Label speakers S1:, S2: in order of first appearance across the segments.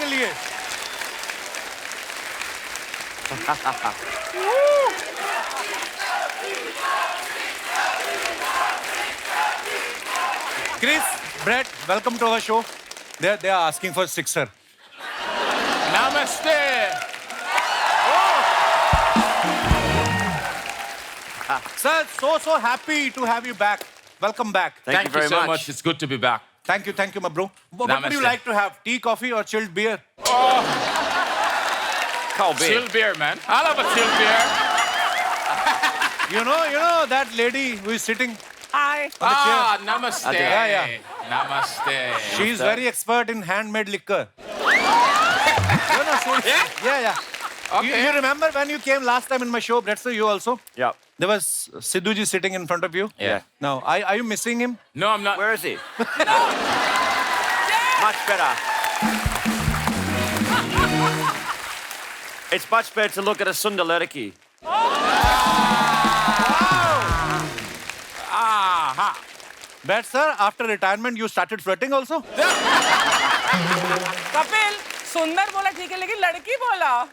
S1: के लिए. Chris, Brett, welcome to our show. They are asking for sixer.
S2: Namaste.
S1: Sir, so happy to have you back. Welcome back.
S3: Thank you very
S2: so
S3: much.
S2: much. It's good to be back.
S1: Thank you, my bro. What would you
S2: Namaste.
S1: like to have? Tea, coffee, or chilled beer?
S3: Cold beer.
S2: Chill beer, man. I love a chill beer.
S1: You know that lady who is sitting.
S4: Hi.
S2: Namaste.
S1: Yeah.
S2: Namaste.
S1: She's very expert in handmade liquor. Yeah.
S2: Okay.
S1: You remember when you came last time in my show, Brett, sir, you also?
S3: Yep.
S1: There was Sidhuji sitting in front of you.
S2: Yeah.
S1: Now, are you missing him?
S2: No, I'm not.
S3: Where is he? Much better. It's much better to look at a Sundar Ladaki.
S2: Aha.
S1: Brett, sir, after retirement, you started flirting also?
S4: Kapil सुंदर बोला ठीक है लेकिन लड़की बोला.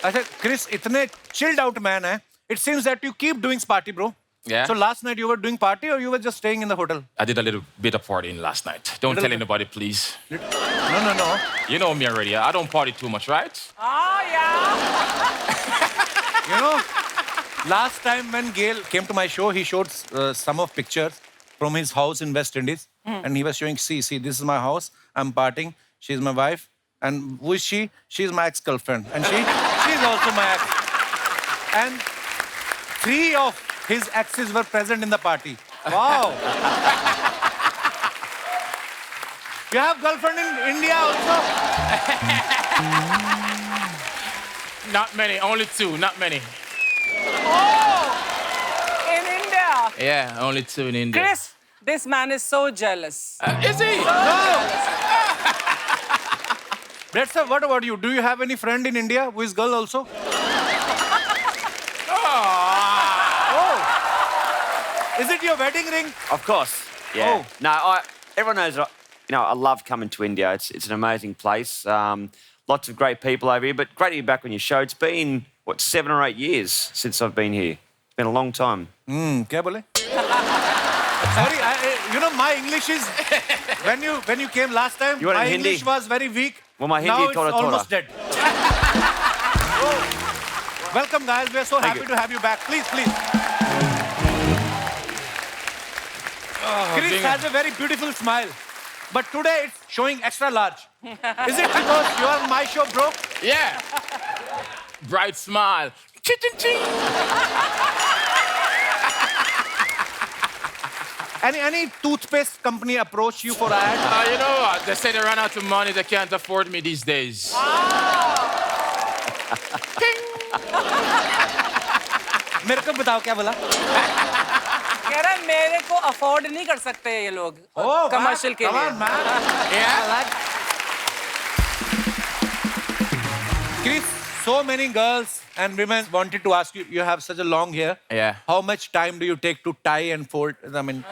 S1: अच्छा, Chris, इतने chilled out man है. It seems that you keep doing party, bro.
S2: Yeah.
S1: So last night you were doing party or you were just staying in the hotel?
S2: I did a little bit of partying last night. Don't tell anybody, please.
S1: No.
S2: You know me already. I don't party too much, right?
S4: yeah.
S1: You know, last time when Gail came to my show, he showed some of pictures from his house in West Indies. And he was showing, see, this is my house. I'm partying. She's my wife. And who is she? She's my ex-girlfriend. And she's also my ex. And 3 of his exes were present in the party. Wow. You have girlfriend in India also?
S2: Not many. Only 2. Not many.
S4: In India.
S2: Yeah, only 2 in India.
S4: Chris, this man is so jealous.
S2: Is he?
S1: Brett, sir, what about you? Do you have any friend in India who is girl also? Is it your wedding ring?
S3: Of course. Yeah.
S1: Oh.
S3: No, everyone knows. I love coming to India. It's an amazing place. Lots of great people over here. But great to be back on your show. It's been 7 or 8 years since I've been here. It's been a long time.
S1: क्या बोले? Sorry, my English is when you came last time.
S3: You want
S1: my
S3: in Hindi?
S1: English was very weak.
S3: Well, my Hindi
S1: now it's
S3: thoda.
S1: almost dead. Welcome, guys. We're so happy
S3: you.
S1: to have you back. Please. Chris has a very beautiful smile, but today it's showing extra large. Is it because you are on my show, bro?
S2: Yeah. Bright smile. Ching.
S1: Any toothpaste company approach you for ad?
S2: You know what? They say they ran out of money. They can't afford me these days.
S1: मेरे को बताओ क्या बोला?
S4: कह रहा है मेरे को अफोर्ड नहीं कर सकते ये लोग कमर्शियल के लिए.
S2: Yeah.
S1: Chris, so many girls and women wanted to ask you. You have such a long hair.
S2: Yeah.
S1: How much time do you take to tie and fold? I mean,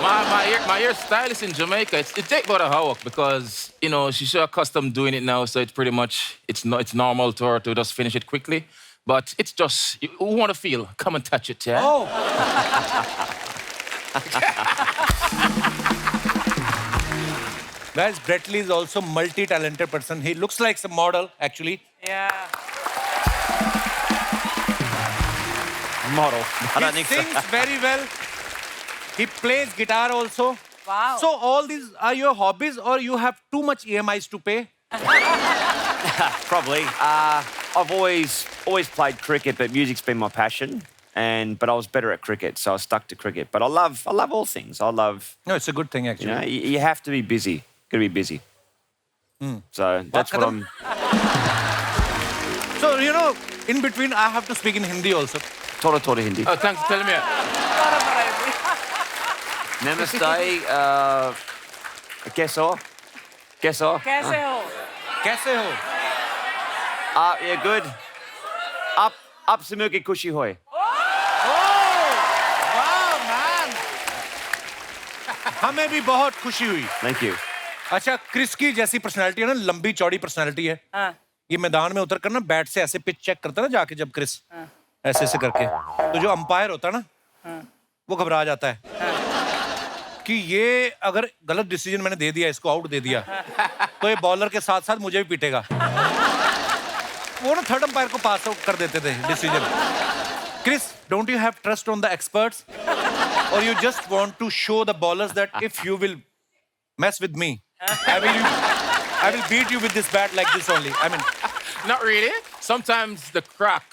S2: My hairstylist in Jamaica, it takes about an hour because, she's so accustomed doing it now, so it's pretty much, it's normal to her to just finish it quickly. But it's just, you want to feel, come and touch it, yeah?
S1: oh. Guys, Brett Lee is also multi-talented person. He looks like some model, actually.
S4: Yeah.
S3: Model. I don't
S1: He
S3: think
S1: sings very well. He plays guitar also.
S4: Wow.
S1: So all these are your hobbies or you have too much EMIs to pay?
S3: Probably. I've always played cricket, but music's been my passion. But I was better at cricket, so I stuck to cricket. But I love all things.
S1: No, it's a good thing, actually.
S3: You have to be busy. Got to be busy. So that's what I'm.
S1: So, in between, I have to speak in Hindi also.
S3: Thoda Hindi.
S2: Oh, thanks for telling me.
S3: Namaste. कैसे
S4: कैसे हो?
S1: कैसे हो?
S3: Yeah, good. Up से मिलके खुशी होए.
S1: Wow, man! हमें भी बहुत खुशी हुई.
S3: Thank you.
S1: अच्छा, क्रिस की जैसी पर्सनैलिटी है ना, लंबी चौड़ी पर्सनैलिटी है।
S4: हाँ,
S1: ये मैदान में उतर कर ना बैट से ऐसे पिच चेक करता है ना जाके, जब क्रिस ऐसे ऐसे करके, तो जो अंपायर होता है ना वो घबरा जाता है कि ये अगर गलत डिसीजन मैंने दे दिया, इसको आउट दे दिया, तो ये बॉलर के साथ साथ मुझे भी पीटेगा। वो ना थर्ड अंपायर को पास आउट कर देते थे decision. Chris, don't you have trust on the experts, और you just want to show the bowlers that if you will mess with me, I will beat you with this bat like this only. I mean,
S2: Not really. Sometimes the crack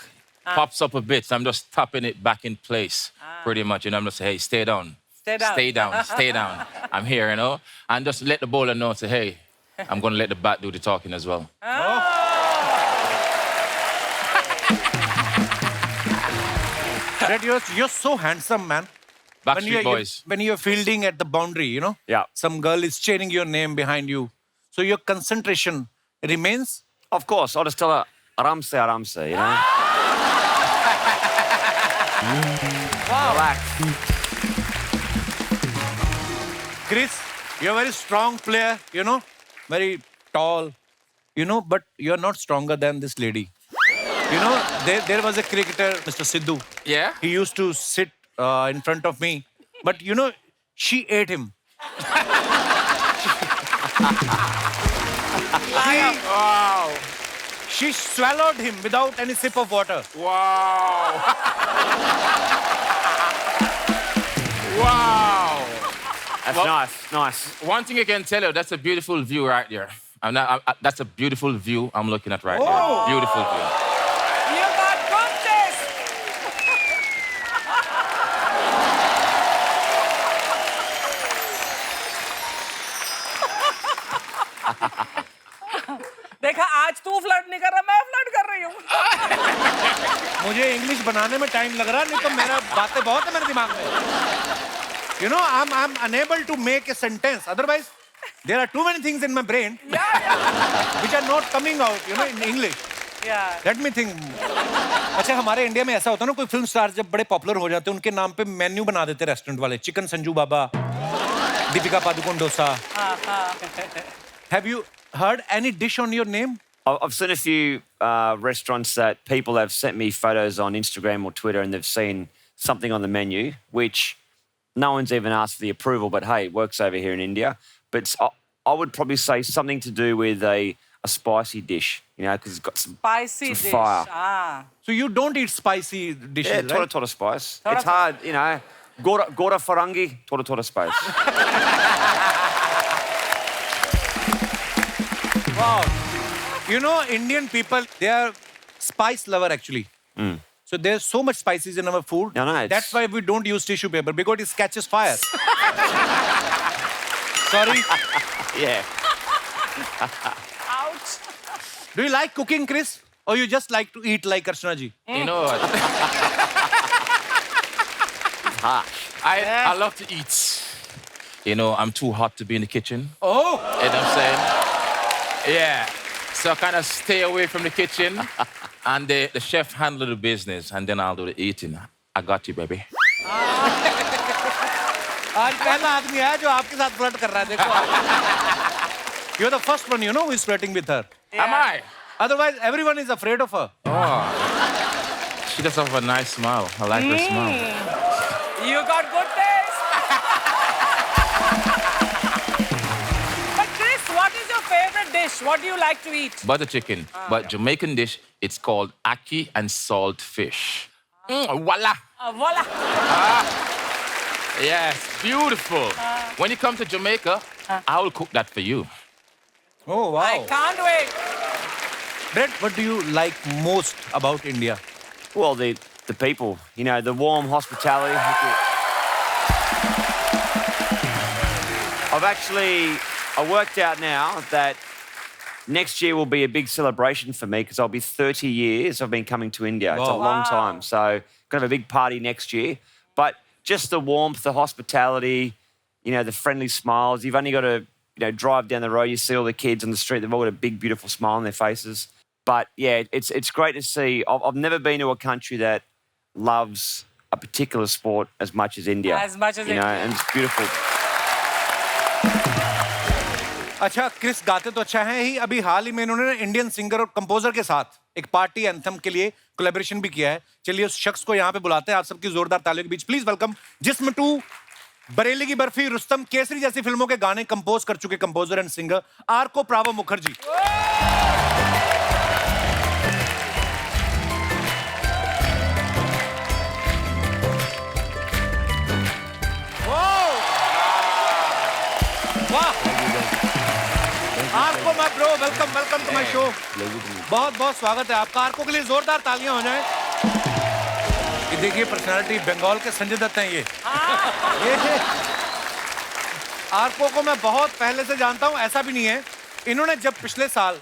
S2: pops up a bit. So I'm just tapping it back in place, pretty much. And I'm just say, hey, stay down.
S4: Stay down.
S2: Stay down. Stay down. I'm here, you know? And just let the bowler know, say, hey, I'm going to let the bat do the talking as well.
S1: Brett, you're so handsome, man.
S2: Backstreet Boys.
S1: When you're fielding at the boundary, you know,
S3: Yeah.
S1: some girl is chanting your name behind you, so your concentration remains.
S3: Of course, I'll just tell her, Aramse, Aramse, you know? Relax.
S1: Chris, you're a very strong player, you know, very tall, you know, but you're not stronger than this lady. You know, there was a cricketer, Mr. Sidhu.
S2: Yeah?
S1: He used to sit in front of me, but you know, she ate him.
S2: Wow.
S1: She swallowed him without any sip of water.
S2: Wow. Wow.
S3: That's
S2: Well-
S3: nice, nice.
S2: One thing I can tell you, that's a beautiful view right there. That's a beautiful view I'm looking at right there. Beautiful view.
S4: you got good taste. देखा, आज तू flirt नहीं कर रहा, मैं flirt कर रही हूँ।
S1: मुझे इंग्लिश बनाने में टाइम लग रहा, नहीं तो मेरा बातें बहुत है मेरे दिमाग में. You know, I'm unable to make a sentence. Otherwise, there are too many things in my brain which are not coming out, you know, in English.
S4: Yeah.
S1: Let me think. अच्छा, हमारे इंडिया में ऐसा होता है ना, कोई film star जब बड़े पॉपुलर हो जाते हैं, उनके नाम पे मेन्यू बना देते रेस्टोरेंट वाले. Chicken Sanju Baba, Deepika Padukone dosa. Have you heard any dish on your name?
S3: I've seen a few restaurants that people have sent me photos on Instagram or Twitter, and they've seen something on the menu, which no one's even asked for the approval, but hey, it works over here in India. But I would probably say something to do with a spicy dish, you know, because it's got some
S4: Spicy
S3: some
S4: dish.
S3: fire.
S4: Ah.
S1: So you don't eat spicy dishes,
S3: Yeah,
S1: right?
S3: tora tora spice.
S4: Tora
S3: It's
S4: tora.
S3: hard, you know. Gora farangi, tora tora spice.
S1: Wow. You know, Indian people, they are spice lover actually. So there's so much spices in our food.
S3: No, no, it's-
S1: That's why we don't use tissue paper, because it catches fire. Sorry.
S3: Yeah.
S4: Ouch.
S1: Do you like cooking, Chris? Or you just like to eat like Archana ji?
S2: You know what?
S3: Harsh.
S2: I love to eat. You know, I'm too hot to be in the kitchen.
S1: Oh.
S2: You know what I'm saying? Yeah. So I kind of stay away from the kitchen, and the chef handle the business, and then I'll do the eating. I got you, baby.
S1: आज पहला आदमी है जो आपके साथ flirt कर रहा है, देखो आप. You're the first one, you know, who is flirting with her.
S2: Am I?
S1: Otherwise, everyone is afraid of her.
S2: Oh. She does have a nice smile. I like her smile.
S4: You got good taste. But Chris, what is your favorite dish? What do you like to eat?
S2: Butter chicken. But Jamaican dish, it's called ackee and salt fish. Voila.
S4: Voila.
S2: Yes, beautiful. When you come to Jamaica, I will cook that for you.
S1: Oh, wow.
S4: I can't wait.
S1: Brett, what do you like most about India?
S3: Well, the people, you know, the warm hospitality. I worked out now that next year will be a big celebration for me because I'll be 30 years I've been coming to India. It's a
S1: Wow.
S3: long time. So going to have a big party next year. But just the warmth, the hospitality, you know, the friendly smiles. You've only got to, you know, drive down the road, you see all the kids on the street, they've all got a big, beautiful smile on their faces. But yeah, it's great to see. I've never been to a country that loves a particular sport as much as India.
S4: As much as
S3: you know,
S4: India.
S3: and it's beautiful.
S1: अच्छा Chris गाते तो अच्छा है ही, अभी हाल ही में इन्होंने Indian singer और composer के साथ एक पार्टी एंथम के लिए कोलैबोरेशन भी किया है। चलिए उस शख्स को यहाँ पे बुलाते हैं आप सबकी जोरदार तालियों के बीच। प्लीज वेलकम जिस्म 2, बरेली की बर्फी, रुस्तम, केसरी जैसी फिल्मों के गाने कंपोज कर चुके composer and singer Arko Pravo Mukherjee. Arko my bro, welcome welcome to my show. बहुत बहुत स्वागत है आपका। आर्को के लिए जोरदार तालियां हो जाएं। ये देखिए पर्सनालिटी बंगाल के संजय दत्त हैं ये आर्को को मैं बहुत पहले से जानता हूं, ऐसा भी नहीं है। इन्होंने जब पिछले साल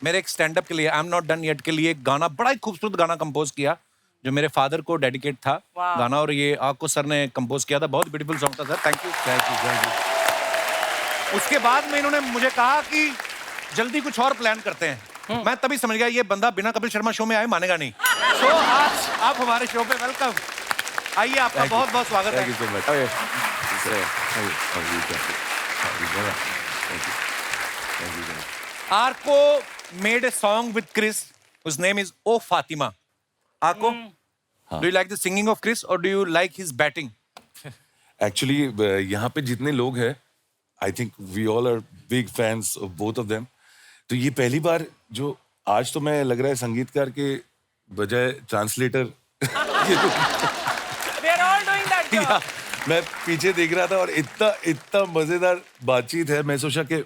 S1: मेरे एक स्टैंड अप के लिए I am not done yet के लिए एक गाना, बड़ा ही खूबसूरत गाना कंपोज किया जो मेरे फादर को डेडिकेट था गाना, और ये आर्को सर ने कंपोज किया था। बहुत ब्यूटीफुल सॉन्ग था sir, thank you thank you thank you. उसके बाद में इन्होंने मुझे कहा कि जल्दी कुछ और प्लान करते हैं। मैं तभी समझ गया ये बंदा बिना कपिल शर्मा शो में आए मानेगा नहीं। तो आज आप हमारे शो पे वेलकम, आइए आपका बहुत बहुत स्वागत है। Arco made a song with Chris whose name is Oh Fatima. Arco, do you like the singing of Chris or do you like his batting?
S5: Actually, यहाँ पे जितने लोग हैं, I think we all are big fans of both of them. तो ये पहली बार जो आज तो मैं लग रहा है संगीतकार के बजाय translator
S4: We are all doing that job.
S5: मैं पीछे देख रहा था और इतना मजेदार बातचीत है। मैं सोचा कि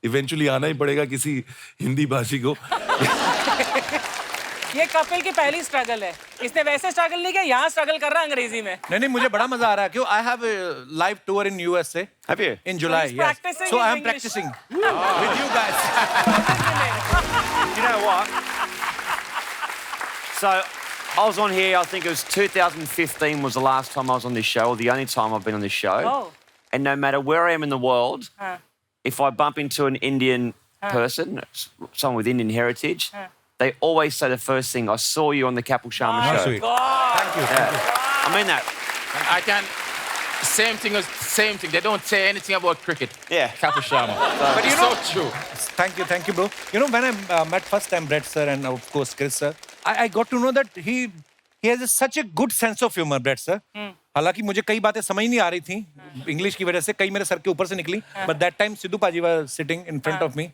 S5: इवेंचुअली आना ही पड़ेगा किसी हिंदी भाषी को।
S4: ये कपिल की पहली स्ट्रगल है। इसने वैसे स्ट्रगल नहीं किया, यहाँ स्ट्रगल कर रहा है अंग्रेजी में।
S1: नहीं मुझे बड़ा मजा आ रहा है क्यों I have live tour in USA
S3: Have you?
S1: in July.
S4: he's
S1: Yes.
S4: practicing
S1: So
S4: his
S1: I am
S4: English.
S1: practicing with you guys.
S3: You know what? So I was on here, I think it was 2015 was the last time I was on this show, or the only time I've been on this show.
S4: Oh.
S3: And no matter where I am in the world, if I bump into an Indian person, someone with Indian heritage, they always say the first thing, I saw you on the Kapil Sharma show.
S1: Sweet.
S4: God.
S1: Thank you.
S3: Yeah. I mean that.
S2: I can. Same thing. They don't say anything about cricket.
S3: Yeah.
S2: Kapil Sharma. But
S1: you
S2: it's
S1: know-
S2: so true.
S1: Thank you, bro. You know, when I met first time Brett sir and of course Chris sir, I got to know that he has such a good sense of humor, Brett sir. हालांकि मुझे कई बातें समझ नहीं आ रही थी English की वजह से, कई मेरे सर के ऊपर से निकली, but that time Sidhu paaji was sitting in front of me,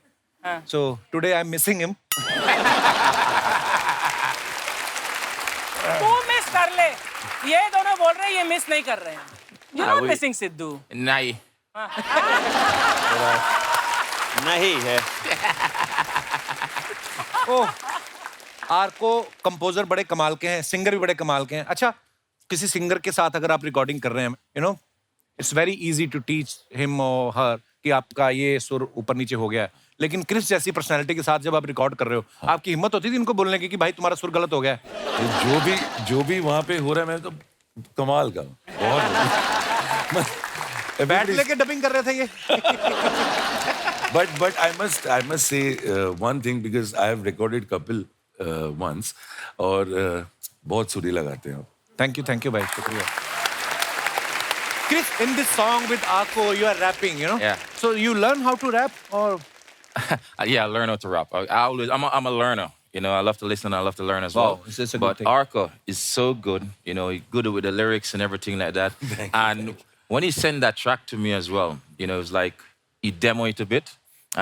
S1: so today I'm missing him.
S4: तू मिस कर ले। ये दोनों बोल रहे हैं ये मिस नहीं कर रहे हैं। You're not
S3: we-
S4: missing Sidhu.
S2: Nahi.
S3: Nahi hai.
S1: Oh Arko composer बड़े कमाल के हैं, सिंगर भी बड़े कमाल के हैं। अच्छा किसी सिंगर के साथ अगर आप रिकॉर्डिंग कर रहे हैं, you know it's very easy to teach him और हर कि आपका ये सुर ऊपर नीचे हो गया है, लेकिन क्रिस जैसी पर्सनालिटी के साथ जब आप रिकॉर्ड कर रहे हो, आपकी हिम्मत होती थी इनको बोलने की कि भाई तुम्हारा सुर गलत हो गया है?
S5: जो भी वहाँ पे हो रहा है, मैं तो कमाल का बहुत
S1: बैट लेके डबिंग कर रहे थे ये।
S5: but I must say one thing, because I have recorded Kapil once और बहुत सुरीला गाते हैं आप।
S1: थैंक यू भाई, शुक्रिया। Chris, in this song with Arco, you are rapping, you know?
S2: Yeah.
S1: So you learn how to rap or?
S2: Yeah, I learn how to rap. I'm a learner. You know, I love to listen. I love to learn as
S1: Wow,
S2: well.
S1: this is a good
S2: But
S1: thing.
S2: Arco is so good. You know, he's good with the lyrics and everything like that. And when he sent that track to me as well, you know, it was like he demoed it a bit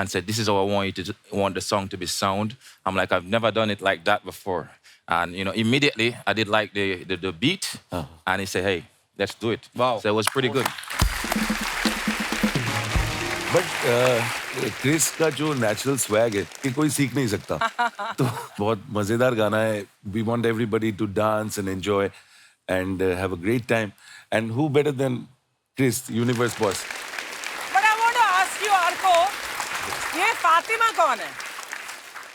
S2: and said, "This is how I want the song to be sound." I'm like, I've never done it like that before. And you know, immediately I did like the beat, and he said, "Hey, let's do it."
S1: Wow.
S2: So it was pretty good.
S5: But Chris का जो natural swag है कि कोई सीख नहीं सकता, तो बहुत मजेदार गाना है। We want everybody to dance and enjoy and have a great time, and who better than Chris, universe boss.
S4: But I want to ask you, Arco, ये फातिमा कौन है?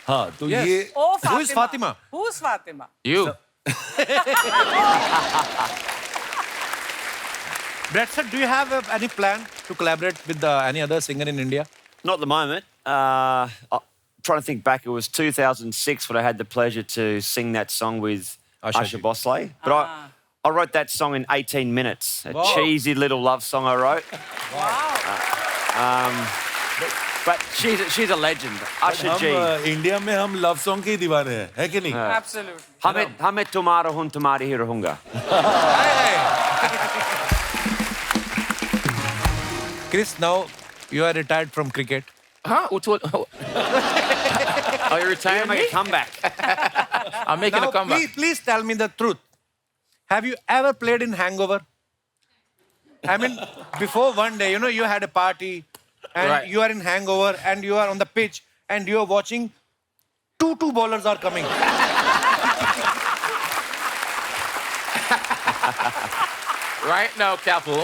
S5: हाँ, तो
S1: Yes.
S5: ये
S4: Oh,
S1: Who is Fatima?
S4: Who's Fatima?
S2: You.
S1: Brett sir, do you have any plan to collaborate with any other singer in India?
S3: Not at the moment. I'm trying to think back. It was 2006 when I had the pleasure to sing that song with
S1: Asha
S3: Asha
S1: ji.
S3: Bosley. But I wrote that song in 18 minutes. A
S1: Wow.
S3: cheesy little love song I wrote.
S4: Wow.
S3: But she's a legend. Usha G.
S5: हम India में हम love song के ही दीवाने हैं, है कि नहीं?
S4: Absolutely.
S3: हमें तुम्हारा हूँ तुम्हारे ही रहूंगा.
S1: Chris, now you are retired from cricket.
S2: Huh? Who told? Are you
S3: You're
S2: retiring
S3: making
S2: me?
S3: a comeback.
S2: I'm making
S1: Now,
S2: a comeback.
S1: please tell me the truth. Have you ever played in Hangover? I mean, before one day, you had a party and
S2: Right.
S1: you are in Hangover and you are on the pitch and you are watching two bowlers are coming.
S2: Right now, Capo,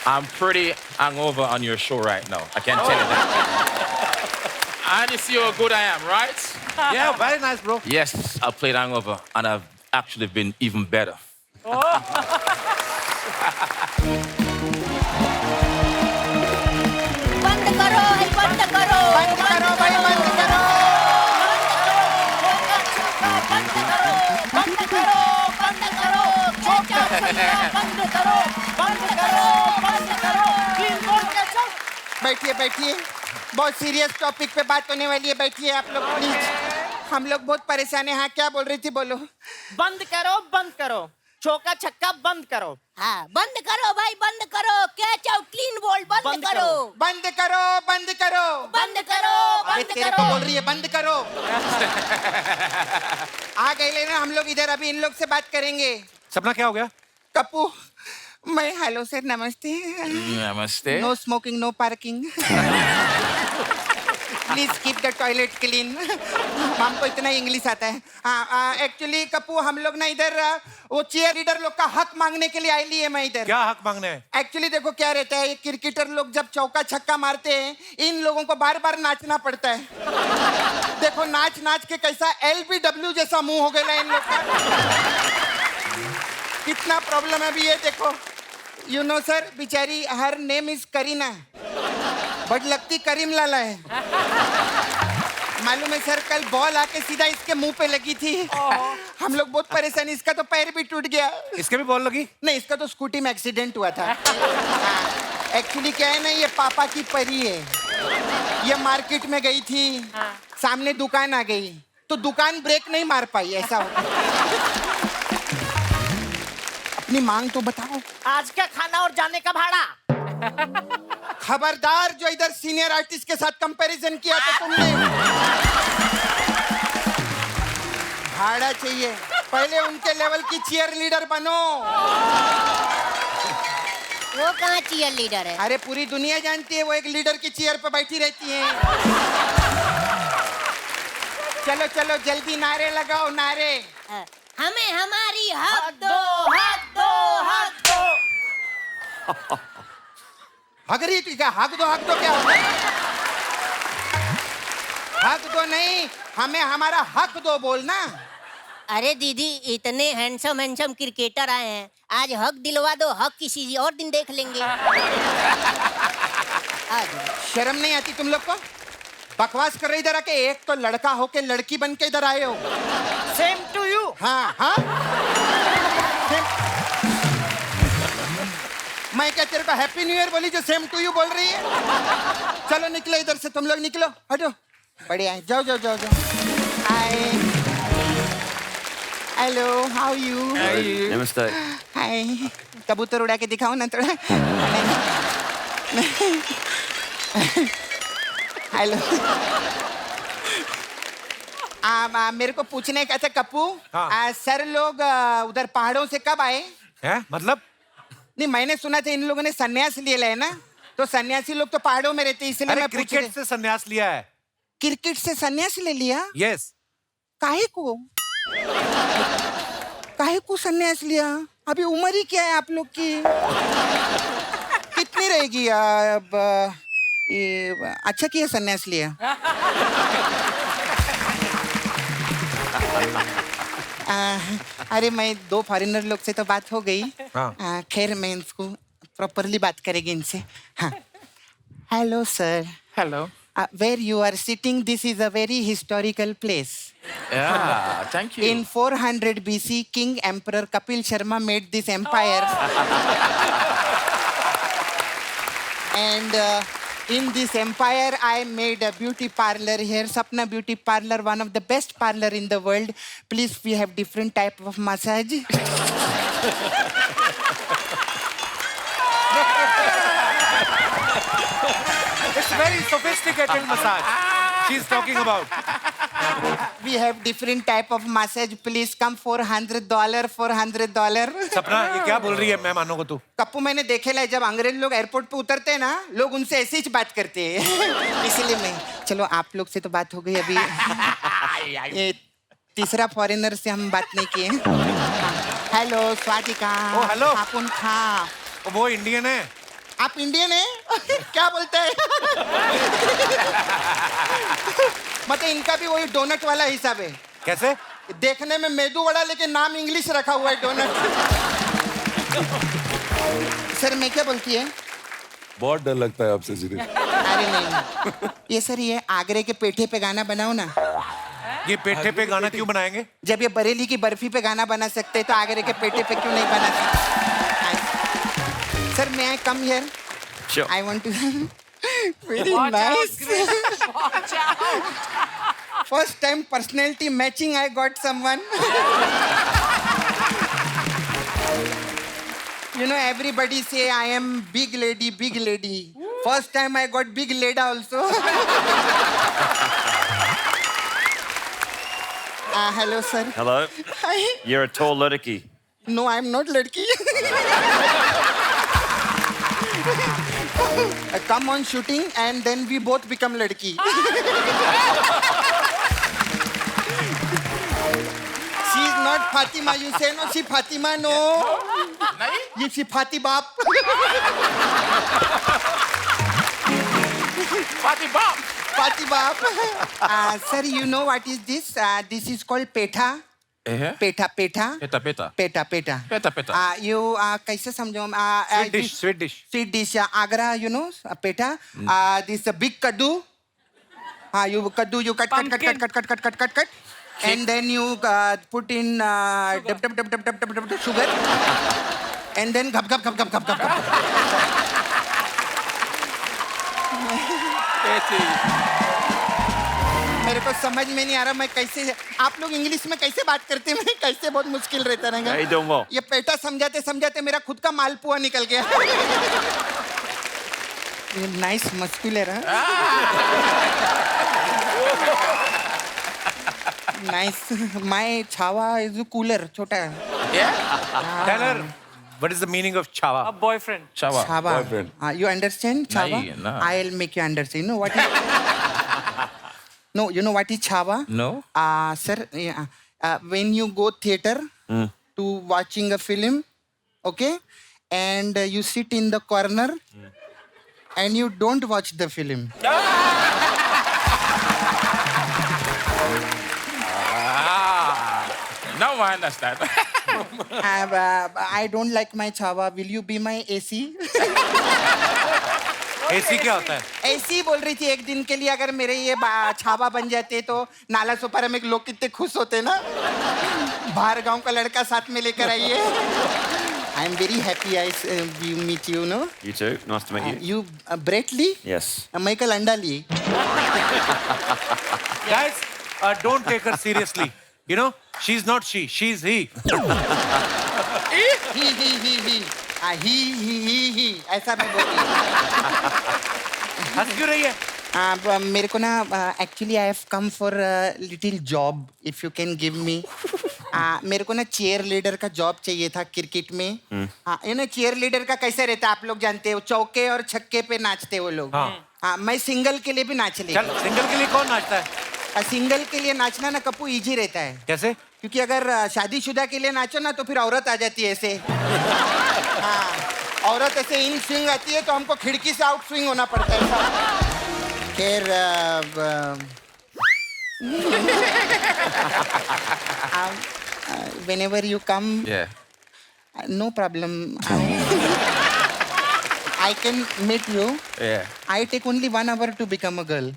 S2: I'm pretty hungover on your show right now. I can tell you that. And you see how good I am, right?
S1: Yeah, very nice, bro.
S2: Yes, I played hangover, and I've actually been even better.
S6: बंद करो है बंद करो बंद करो भाई बंद करो बंद करो बंद करो बंद करो छोटा बंद करो बंद करो बंद करो क्लीन बोल के चल
S7: बैठिए बैठिए बहुत सीरियस टॉपिक पे बात होने वाली है बैठिए आप लोग प्लीज हम लोग बहुत परेशान हैं हाँ क्या बोल रही थी बोलो
S8: बंद करो चौका छक्का बंद करो
S6: हाँ बंद करो भाई बंद करो कैच आउट क्लीन बोल बंद
S8: बंद
S6: करो
S7: बंद करो बंद करो
S6: बंद करो
S7: अरे
S6: बंद
S7: तेरे को
S6: करो
S7: बोल रही है बंद करो आ गए लेना हम लोग इधर अभी इन लोग से बात करेंगे
S1: सपना क्या हो गया?
S7: कप्पू मैं hello sir namaste
S2: Namaste.
S7: No smoking no parking please keep the toilet clean हमको इतना इंग्लिश आता है हाँ एक्चुअली कप्पू हम लोग ना इधर वो चीयर लीडर लोग का हक मांगने के लिए आई लिए मैं इधर
S1: क्या हक मांगने हैं?
S7: एक्चुअली देखो क्या रहता है ये क्रिकेटर लोग जब चौका छक्का मारते हैं इन लोगों को बार बार नाचना पड़ता है देखो नाच नाच के कैसा LBW जैसा मुंह हो गया इन लोग का कितना प्रॉब्लम है अभी ये देखो यू नो सर बेचारी her name is Kareena but लगती करीम लाला है मालूम है सर कल बॉल आके सीधा इसके मुंह पे लगी थी हम लोग बहुत परेशान इसका तो पैर भी टूट गया
S1: इसके भी बॉल लगी?
S7: नहीं इसका तो स्कूटी में एक्सीडेंट हुआ था एक्चुअली क्या है ना ये पापा की परी है ये मार्केट में गई थी सामने दुकान आ गई तो दुकान ब्रेक नहीं मार पाई ऐसा हो अपनी मांग तो बताओ
S8: आज का खाना और जाने का भाड़ा
S7: खबरदार जो इधर सीनियर आर्टिस्ट के साथ कंपैरिजन किया तो तुमने भाड़ा चाहिए पहले उनके लेवल की चीयर लीडर बनो
S6: वो कहाँ चीयर लीडर है
S7: अरे पूरी दुनिया जानती है वो एक लीडर की चेयर पे बैठी रहती है चलो चलो जल्दी नारे लगाओ नारे
S6: हमें हमारी हक दो हक दो हक दो
S7: हक रही थी क्या हक दो क्या होता है हक दो नहीं हमें हमारा हक दो बोलना
S6: अरे दीदी इतने हैंडसम क्रिकेटर आए हैं आज हक दिलवा दो हक किसी और दिन देख लेंगे
S7: शर्म नहीं आती तुम लोग को बकवास कर रहे इधर आके एक तो लड़का हो के लड़की बन के इधर आए हो
S8: सेम टू यू
S7: हाँ हाँ मैं क्या तेरे को हैप्पी न्यू ईयर बोली जो सेम टू यू बोल रही है चलो निकलो इधर से तुम लोग निकलो हटो बढ़िया है जाओ जाओ जाओ जाओ hi hello how you
S3: Namaste.
S7: हाय कबूतर उड़ा के दिखाओ ना थोड़ा हेलो मेरे को पूछने का था कप्पू
S1: हाँ।
S7: सर लोग उधर पहाड़ों से कब आए
S1: हैं? मतलब
S7: नहीं मैंने सुना था इन लोगों ने सन्यास लिया है ना तो सन्यासी लोग तो पहाड़ों में रहते हैं इसलिए
S1: अरे
S7: मैं पूछ
S1: क्रिकेट से संन्यास लिया है.
S7: क्रिकेट से सन्यास ले लिया
S1: यस.
S7: काहे को सन्यास लिया अभी उम्र ही क्या है आप लोग की कितनी रहेगी अब ये अच्छा किया सन्यास लिया अरे मैं 2 फॉरेनर लोग से तो बात हो गई
S1: हाँ.
S7: खैर मैं इसको प्रॉपरली बात करेंगे इनसे हाँ hello sir
S2: Hello.
S7: where you are sitting this is a very historical place
S2: Yeah, thank you.
S7: in 400 BC King Emperor Kapil Sharma made this empire and In this empire, I made a beauty parlor here. Sapna Beauty Parlor, one of the best parlor in the world. Please, we have different type of massage.
S1: It's very sophisticated massage. She's talking about.
S7: We have different type of massage. Please come $400, $400.
S1: सपना ये क्या बोल रही है मेहमानों को तू?
S7: कप्पू मैंने देखे ला जब अंग्रेज लोग एयरपोर्ट पे उतरते हैं ना लोग उनसे ऐसे ही बात करते हैं इसलिए मैं चलो आप लोग से तो बात हो गई अभी ये तीसरा फॉरेनर से हम बात नहीं किए हेलो स्वातिका
S1: ओ, हेलो।
S7: आप खा
S1: वो इंडियन है.
S7: आप इंडियन है क्या बोलते हैं मतलब इनका भी वही डोनट वाला हिसाब है
S1: कैसे?
S7: देखने में मेदू वड़ा लेकिन नाम इंग्लिश रखा हुआ है डोनट सर मैं क्या बोलती है
S5: बहुत डर लगता है आपसे सीरियस.
S7: अरे नहीं ये सर ये आगरे के पेठे पे गाना बनाओ ना
S1: ये पेठे पे गाना क्यों बनाएंगे?
S7: जब ये बरेली की बर्फी पे गाना बना सकते हैं तो आगरे के पेठे पे क्यों नहीं बना सकते सर मैं I come here
S3: Sure.
S7: I want to very
S4: Watch out,
S7: nice
S4: Chris. Watch out.
S7: First time personality matching I got someone You know, everybody say I am big lady, big lady. First time I got big leda also. Hello, sir.
S3: Hello.
S7: Hi.
S3: You're a tall ladki.
S7: No, I'm not ladki. Come on shooting and then we both become ladki. She's not Fatima. You say no, she Fatima, no. You see Fati Bap.
S2: Fatty Bob.
S7: Fati Bap. Sir, you know what is this? This is called petha.
S2: Eh?
S7: Petha, petha.
S2: Peta peta.
S7: Peta, peta.
S2: Peta peta.
S7: You कैसे समझो?
S1: Sweet dish, sweet dish.
S7: Sweet dish. Agra, you know, petha. This big kaddu. You kaddu, you cut. And then you put in sugar. And then gap. मेरे को समझ में नहीं आ रहा मैं कैसे आप लोग इंग्लिश में कैसे बात करते हैं मैं कैसे बहुत मुश्किल रहता
S3: How you doing well?
S7: ये पेटा समझाते मेरा खुद का मालपुआ निकल गया ये नाइस मस्कुलर है नाइस माय छावा इज कूलर छोटा है
S2: Yeah?
S1: Tell her what is the meaning of chava?
S4: A boyfriend.
S2: Chawa.
S7: Chhaava
S5: Boyfriend.
S7: you understand Chhaava
S2: नहीं, ना.
S7: I'll make you understand. You know what is no you know what is Chhaava
S2: No?
S7: sir when you go theater to watching a film okay and you sit in the corner and you don't watch the film
S2: Now I understand.
S7: I don't like my Chhaava will you be my AC
S1: AC क्या होता है?
S7: ऐसी ही बोल रही थी एक दिन के लिए अगर मेरे ये छावा बन जाते तो नाला सोपारा में लोग कितने खुश होते ना बाहर गांव का लड़का साथ में लेकर आइए I am very happy I meet you no
S3: You too. Nice to meet you.
S7: You Brett Lee
S3: Yes.
S7: मैं कल अंडा ली
S1: Guys, don't take her seriously. You know, she's not she, she's he.
S7: ही ऐसा मैं बोल
S1: हंस क्यों रही है?
S7: मेरे को ना actually I have come for little job if you can give me मेरे को ना चेयर लीडर का जॉब चाहिए था क्रिकेट में ये ना चेयर लीडर का कैसे रहता है आप लोग जानते हो चौके और छक्के पे नाचते वो लोग हाँ मैं सिंगल के लिए भी नाच ले
S1: चल, सिंगल के लिए कौन नाचता है?
S7: सिंगल के लिए नाचना ना कपू इजी रहता है
S1: कैसे?
S7: क्योंकि अगर शादीशुदा के लिए नाचो ना तो फिर औरत आ जाती है ऐसे हाँ औरत ऐसे इन स्विंग आती है तो हमको खिड़की से आउट स्विंग होना पड़ता है फिर whenever you come
S2: Yeah.
S7: no problem I can meet you
S2: Yeah.
S7: I take only 1 hour to become a girl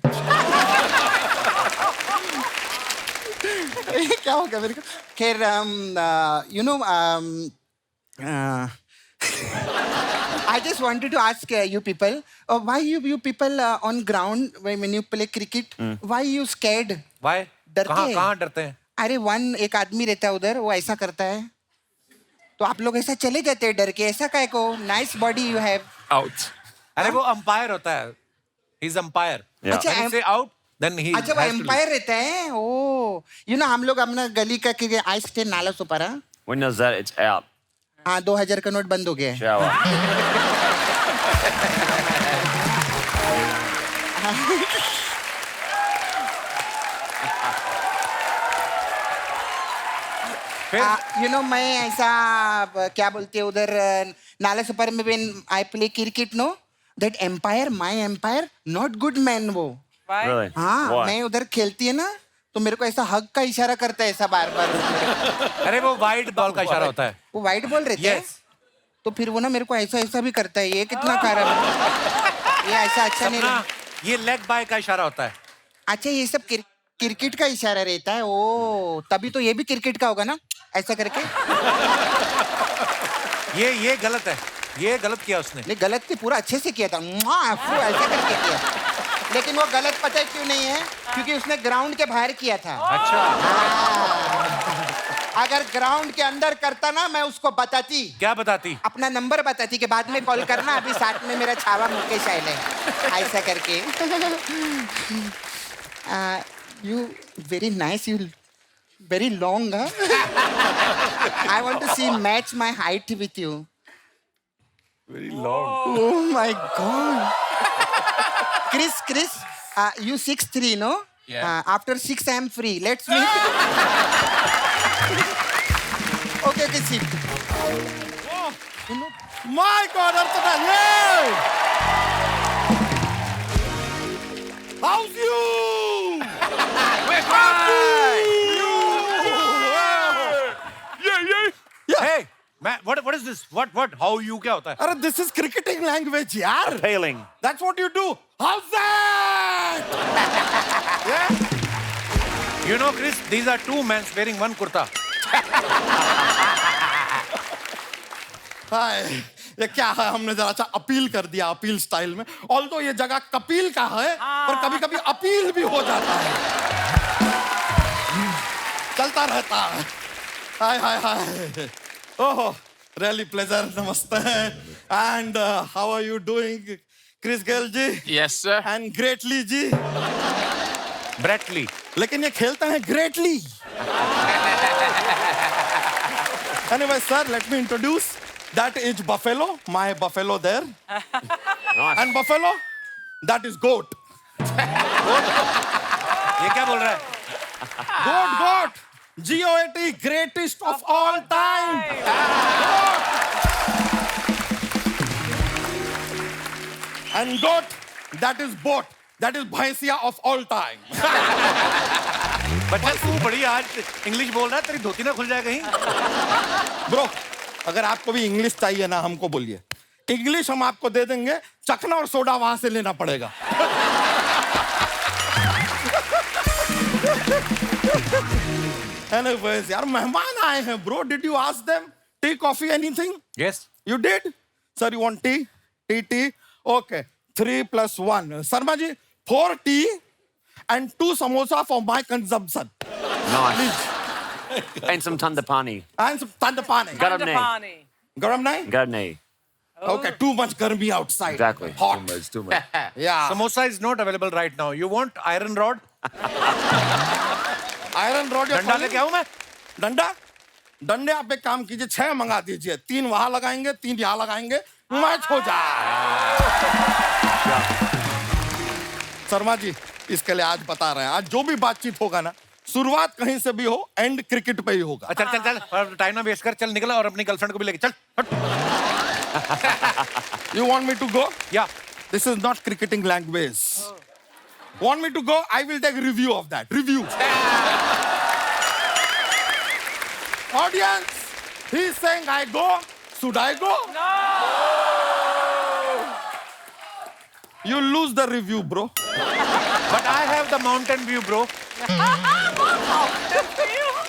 S7: क्या हो गया मेरे को खैर you know I just wanted to ask you people, why you people on ground when you play cricket, why you scared?
S1: Why?
S7: डरते
S1: कहाँ
S7: हैं?
S1: कहाँ डरते हैं?
S7: अरे एक आदमी रहता है उधर, वो ऐसा करता है, तो आप लोग ऐसा चले जाते हैं डर के, ऐसा काय को? Nice body you have.
S2: Out.
S1: अरे वो अंपायर होता है. He's umpire.
S3: Yeah.
S7: अच्छा,
S1: When he say out, then he
S7: अच्छा वो
S1: has to leave.
S7: एम्पायर रहता है. ओ यू नो हम लोग अपना गली का कि आई स्टे नाला Sopara.
S3: When does that? It's out.
S7: हाँ 2000 का नोट बंद हो गया है.
S3: Shower.
S1: फिर
S7: यू नो मैं ऐसा क्या बोलते हैं उधर नाला सुपारा में when I play cricket no that umpire my umpire not good man वो.
S4: Why?
S3: Really?
S7: हाँ
S3: Why?
S7: मैं उधर खेलती है ना तो मेरे को ऐसा हक का इशारा करता है ऐसा बार बार.
S1: अरे वो वाइड बॉल का इशारा होता है.
S7: वो वाइट बॉल रहता है.
S1: Yes.
S7: तो फिर वो ना मेरे को ऐसा ऐसा भी करता है. ये कितना खराब है. ये ऐसा अच्छा नहीं
S1: सपना,
S7: लगा.
S1: ये लेग बाय का इशारा होता है.
S7: अच्छा ये सब क्रिकेट का इशारा रहता है. ओ तभी तो ये भी क्रिकेट का होगा ना ऐसा करके.
S1: ये गलत है. ये गलत किया उसने.
S7: नहीं गलत नहीं पूरा अच्छे से किया था. फू, ऐसा करके किया. लेकिन वो गलत पता है क्यों नहीं है? क्योंकि उसने ग्राउंड के बाहर किया था.
S1: अच्छा.
S7: अगर ग्राउंड के अंदर करता ना मैं उसको बताती.
S1: क्या बताती?
S7: अपना नंबर बताती कि बाद में कॉल करना, अभी साथ में मेरा छावा मुकेश आयल है ऐसा करके. You very nice. You very long. I want to see match my height with you.
S5: Very long.
S7: Oh my God. Chris, you 6'3", no?
S1: Yeah.
S7: After 6, I am free. Let's meet. Okay, sit.
S6: My God, Archana, yeah! How's you?
S2: We're fine.
S1: Hey, man, what is this? What? How you क्या होता है?
S6: Arre, this is cricketing language, yaar.
S3: Appealing.
S6: That's what you do. How's that? Yeah?
S1: You know, Chris, these are two men wearing one kurta.
S6: हाय ये क्या है? हमने जरा सा appeal कर दिया अपील स्टाइल में. ऑल्दो ये जगह कपिल का है पर कभी कभी अपील भी हो जाता है. चलता रहता है. हाय हाय हाय. ओहो really pleasure. Namaste. And how are you doing Chris Gayle ji?
S2: Yes, sir.
S6: And greatly ji.
S1: Bradley.
S6: लेकिन ये खेलते हैं greatly. Anyway, sir, let me introduce. That is Buffalo, my Buffalo there.
S3: Nice.
S6: And Buffalo, that is goat.
S1: ये क्या बोल रहा है?
S6: Goat. G-O-A-T, greatest of all time. Goat. And goat, that is boat. That is Bhaisia of all time.
S1: बच्चा तू बड़ी आज English बोल रहा है. तेरी धोती ना खुल जाए कहीं.
S6: Bro, अगर आपको भी इंग्लिश चाहिए ना हमको बोलिए. इंग्लिश हम आपको दे देंगे. चखना और सोडा वहां से लेना पड़ेगा. Anyways, यार मेहमान आए हैं bro. Did you ask them? Tea, coffee, anything?
S1: Yes.
S6: You did? Sir, you want tea? Tea. Okay. 3 + 1. Sarma ji, 4 tea and 2 samosa for my consumption.
S3: Nice. And some tandapani.
S6: And some tandapani.
S3: Garam nahi.
S4: Pani.
S6: Garam nahi?
S3: Garam nahi.
S6: Okay, too much garmi outside.
S3: Exactly.
S6: Hot.
S5: Too much.
S6: Yeah.
S1: Samosa is not available right now. You want iron rod?
S6: Iron rod या
S1: डंडा लेके आऊं मैं?
S6: डंडा? डंडे आप एक काम कीजिए 6 मंगा दीजिए. 3 वहां लगाएंगे 3 यहाँ लगाएंगे. मैच हो जाए. शर्मा जी इसके लिए आज बता रहे हैं. आज जो भी बातचीत होगा ना शुरुआत कहीं से भी हो एंड क्रिकेट पे ही होगा.
S1: चल चल चल. और टाइम ना वेस्ट कर. चल निकला और अपनी गर्लफ्रेंड को भी लेके चल. हट.
S6: You want me to go?
S1: Yeah.
S6: This is not cricketing language. Want me to go? I will take review of that. Review. Audience, he's saying I go. Should I go?
S4: No.
S6: You lose the review, bro.
S1: But I have the mountain view, bro.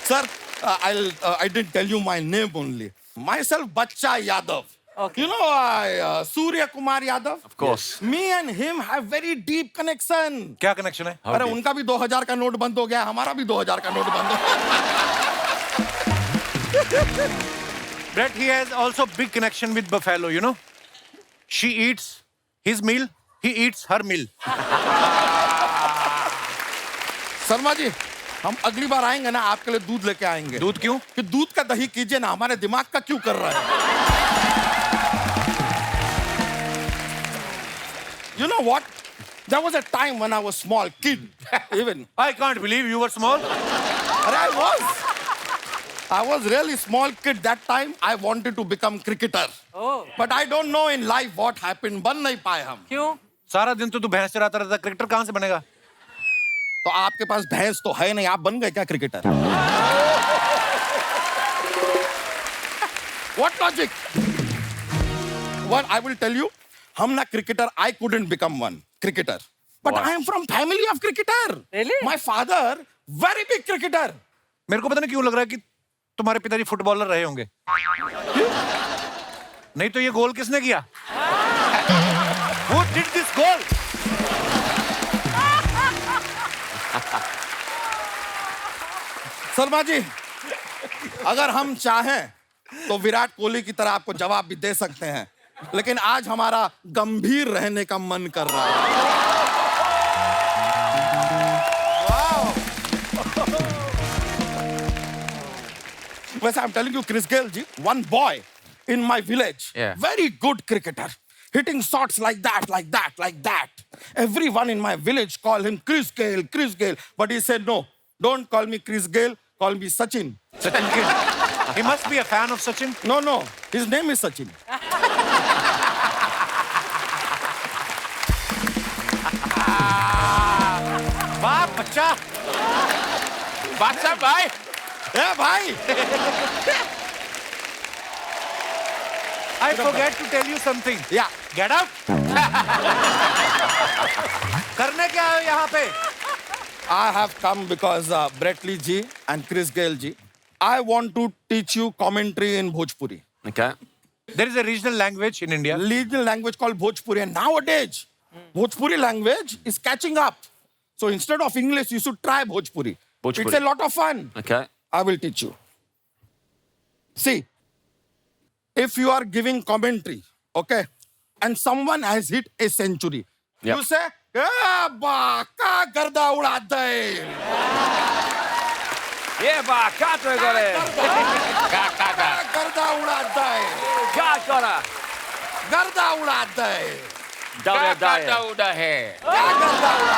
S6: Sir, I didn't tell you my name only. Myself, Bacha Yadav.
S4: Okay.
S6: You know Surya Kumar Yadav?
S3: Of course.
S6: Me and him have very deep connection.
S1: क्या connection है?
S6: अरे उनका भी 2000 का note बंद हो गया, हमारा भी 2000 का नोट बंद हो गया.
S1: Brett, he has also big connection with Buffalo, you know. She eats his meal, he eats her meal.
S6: Sharma ji, हम अगली बार आएंगे ना, आपके लिए दूध लेके आएंगे.
S1: दूध क्यों?
S6: कि दूध का दही कीजिए ना, हमारे दिमाग का क्यों कर रहा है? You know what? There was a time when I was small kid, even.
S1: I can't believe you were small.
S6: I was really small kid that time. I wanted to become cricketer.
S4: Oh.
S6: But I don't know in life what happened. बन नहीं पाए हम.
S4: क्यों?
S1: सारा दिन तो तू भैंस चराता रहता, क्रिकेटर कहाँ से बनेगा?
S6: तो आपके पास भैंस तो है नहीं, आप बन गए क्या cricketer? What logic? Well, I will tell you, हम ना cricketer, I couldn't become one cricketer. But
S3: Why?
S6: I am from family of cricketer.
S4: Really?
S6: My father, very big cricketer.
S1: मेरे को पता नहीं क्यों लग रहा है कि तुम्हारे पिताजी फुटबॉलर रहे होंगे. नहीं तो ये गोल किसने किया? Who did this goal?
S6: Sharma ji, अगर हम चाहें तो विराट कोहली की तरह आपको जवाब भी दे सकते हैं, लेकिन आज हमारा गंभीर रहने का मन कर रहा है. वैसे I'm telling you, Chris Gayle ji, one boy in my village,
S2: Yeah.
S6: very good cricketer, hitting shots like that, like that, like that. Everyone in my village call him Chris Gayle, Chris Gayle. But he said, no, don't call me Chris Gayle, call me Sachin.
S1: Sachin kid. He must be a fan of Sachin.
S6: No, no, his name is Sachin.
S1: वाह बच्चा.
S2: Bacha bhai.
S6: Yeah, bhai.
S1: I forget to tell you something.
S6: Yeah.
S1: Get out. करने क्या आए हो यहाँ पे?
S6: I have come because Brett Lee ji and Chris Gayle ji, I want to teach you commentary in Bhojpuri.
S3: Okay.
S1: There is a regional language in India.
S6: Regional language called Bhojpuri. And nowadays, Bhojpuri language is catching up. So instead of English, you should try Bhojpuri.
S3: Bhojpuri.
S6: It's a lot of fun.
S3: Okay.
S6: I will teach you. See, if you are giving commentary, okay, and someone has hit a century,
S3: Yep.
S6: you say, "Eh, baka garda uda de."
S3: Yeah, ba, Kato got it.
S6: Garda uda de.
S3: Got it.
S6: Garda uda de.
S2: Kaka uda hai.
S6: Garda uda de.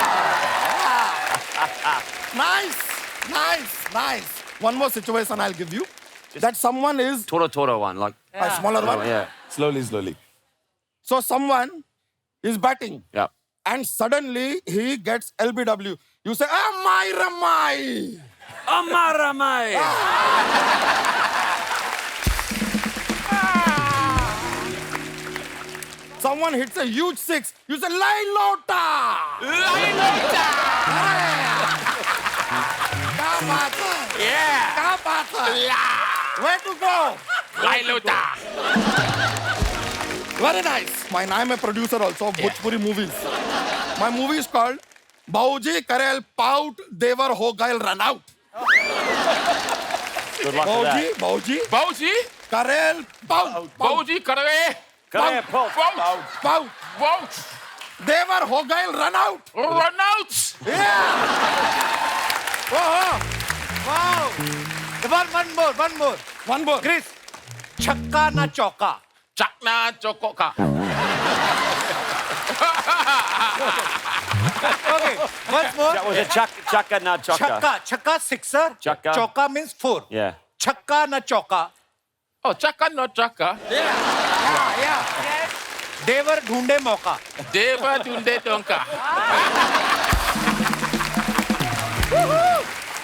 S6: Nice, nice, nice. One more situation I'll give you. That someone is
S3: Toro one, like.
S6: a smaller one.
S3: Oh, yeah.
S5: Slowly, slowly.
S6: So someone is batting.
S3: Yeah.
S6: And suddenly he gets LBW. You say, Amai Ramai.
S3: Amaramai.
S6: Someone hits a huge six. You say, Lai Lota. Kya baat hai?
S2: Yeah.
S6: Kya baat hai? Where to go?
S2: Lailota.
S6: Very nice. I'm a producer also of Bhojpuri movies. My movie is called Bauji Karel Pout Devar Ho Gail Run Out.
S3: Good luck with that.
S6: Bauji
S2: Bauji.
S6: Karel Pout.
S2: Bauji karve.
S3: Karel Pout.
S2: Pout.
S6: Pout.
S2: Pout.
S6: Devar Ho Gail Run Out.
S2: Run out.
S6: Yeah. Oh,
S1: Wow. One more.
S6: one more.
S1: Chris, छक्का ना चौका.
S2: Chakna chokoka.
S1: Okay, once more.
S3: That was a chaka na chaka.
S1: छक्का sixer.
S3: Chakka.
S1: चौका means four.
S3: Yeah.
S1: छक्का ना चौका.
S2: Oh, chaka no chaka.
S6: Yeah.
S1: देवर ढूंढे मौका.
S2: Deva tunde tonka.